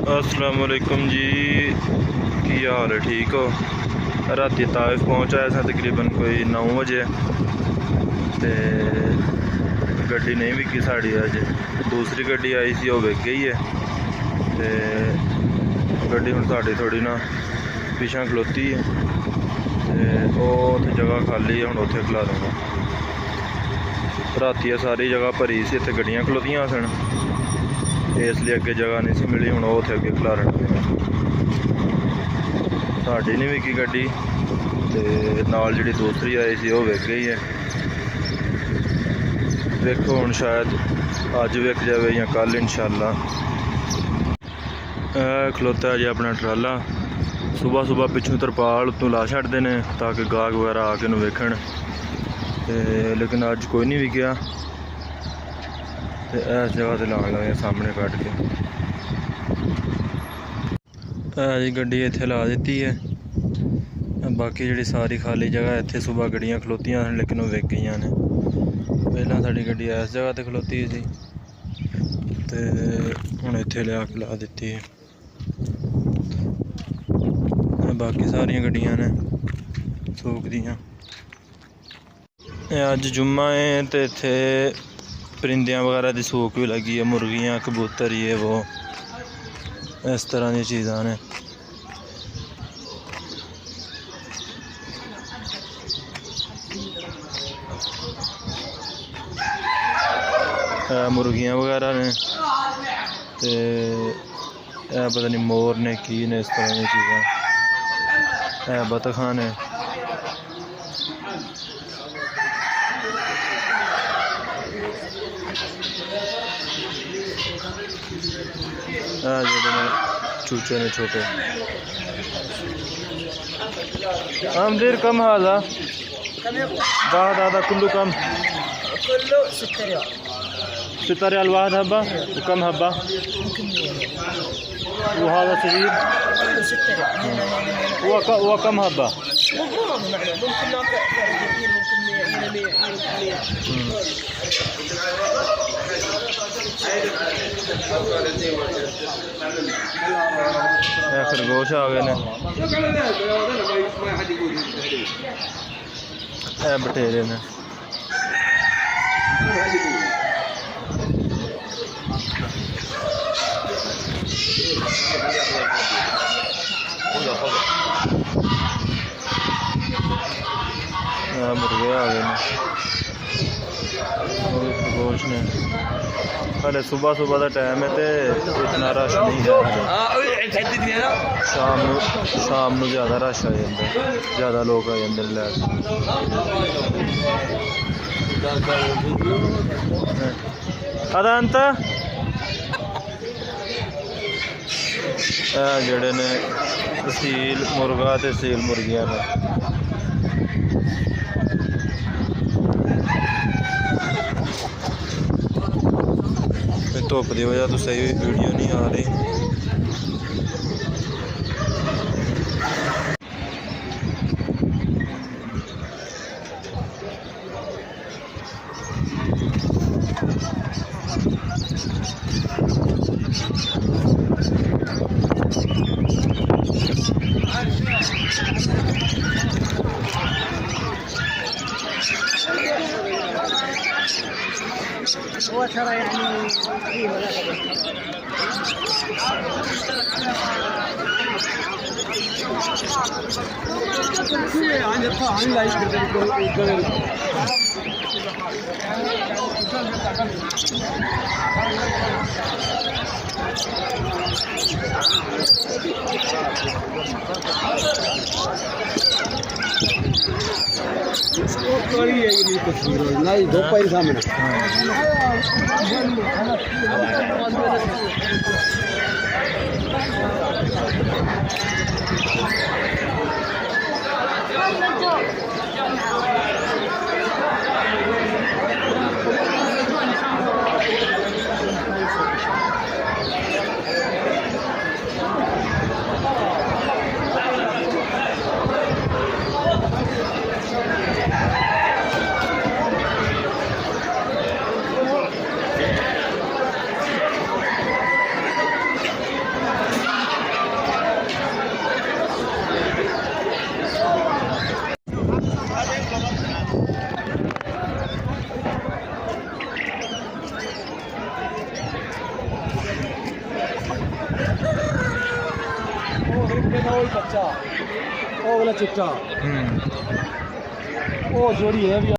अस्सलाम वालेकुम जी, की हाल है? ठीक हो? राती ताइफ पहुँचाया था तकरीबन कोई 9 बजे ते गड्डी नहीं विकी साड़ी अज। दूसरी गड्डी आई सी वो विक गई है ते गड्डी हुण साड़ी थोड़ी ना पिछा खलोती है ते उत्थे जगह खाली है, हुण उत्थे खला दूँगा। राती सारी जगह भरी सी, इत्थे गड्डियां खलोतियां सन इसलिए अगे जगह नहीं सी मिली, हुण उत्थे अगे खलारन साड़ी नहीं विकी गड्डी ते नाल जिहड़ी दूसरी आई सी वो विक गई है। देखो हुण शायद अज विक जाए या कल इंशाअल्लाह। खलोता जी अपना ट्राला, सुबह सुबह पिछों तरपाल उत्तों ला छड्डदे ने ताकि गाहक वगैरह आके नूं वेखण, लेकिन अज कोई नहीं विकया ते इस जगह ते लाण लगे सामने कट के। जी गड्डी इत्थे ला दी है, बाकी जी सारी खाली जगह इत्थे सुबह गड्डियां खलोतियां सन लेकिन वो विक गई ने। पहला साड़ी गड्डी इस जगह ते खलोती सी ते हुण इत्थे लिया के ला दी है। बाकी सारियां गड्डियां ने सूक दियां। अज जुम्मा है तो इत्थे परिंदियां वगैरह की सूक भी लगी है, मुर्गियां कबूतर ये वो इस तरह की चीज़ां ने। मुर्गियां वगैरह ने ते पता नहीं मोर ने की ने, इस तरह की चीज़ां बतखां ने। चूचे ने छोटे आमदीर कम हाजा वाहद هذا كله كم؟ كله 6 ريال. 6 ريال واحد هبة. وكم هبة؟ وهذا صغير كله 6 ريال. وكم هبة؟ ممكن खरगोश आ गए ने, बटेरे ने। मुर्गे आ गए ने, खरगोश ने। पहले सुबह सुबह का टाइम है तो इतना रश नहीं है, शाम को ज़्यादा रश आ जाता है, ज़्यादा लोग आ जाते हैं लैके। अदांत जड़े ने सील मुर्गा ते सील मुर्गियां ने। धुप की वजह तो सही वीडियो नहीं आ रही। هو ترى يعني عند الطاعن لا يقدر नहीं दो पैर सामने पे था वही बच्चा वो वाला चिट्टा हम्म वो जोड़ी है अभी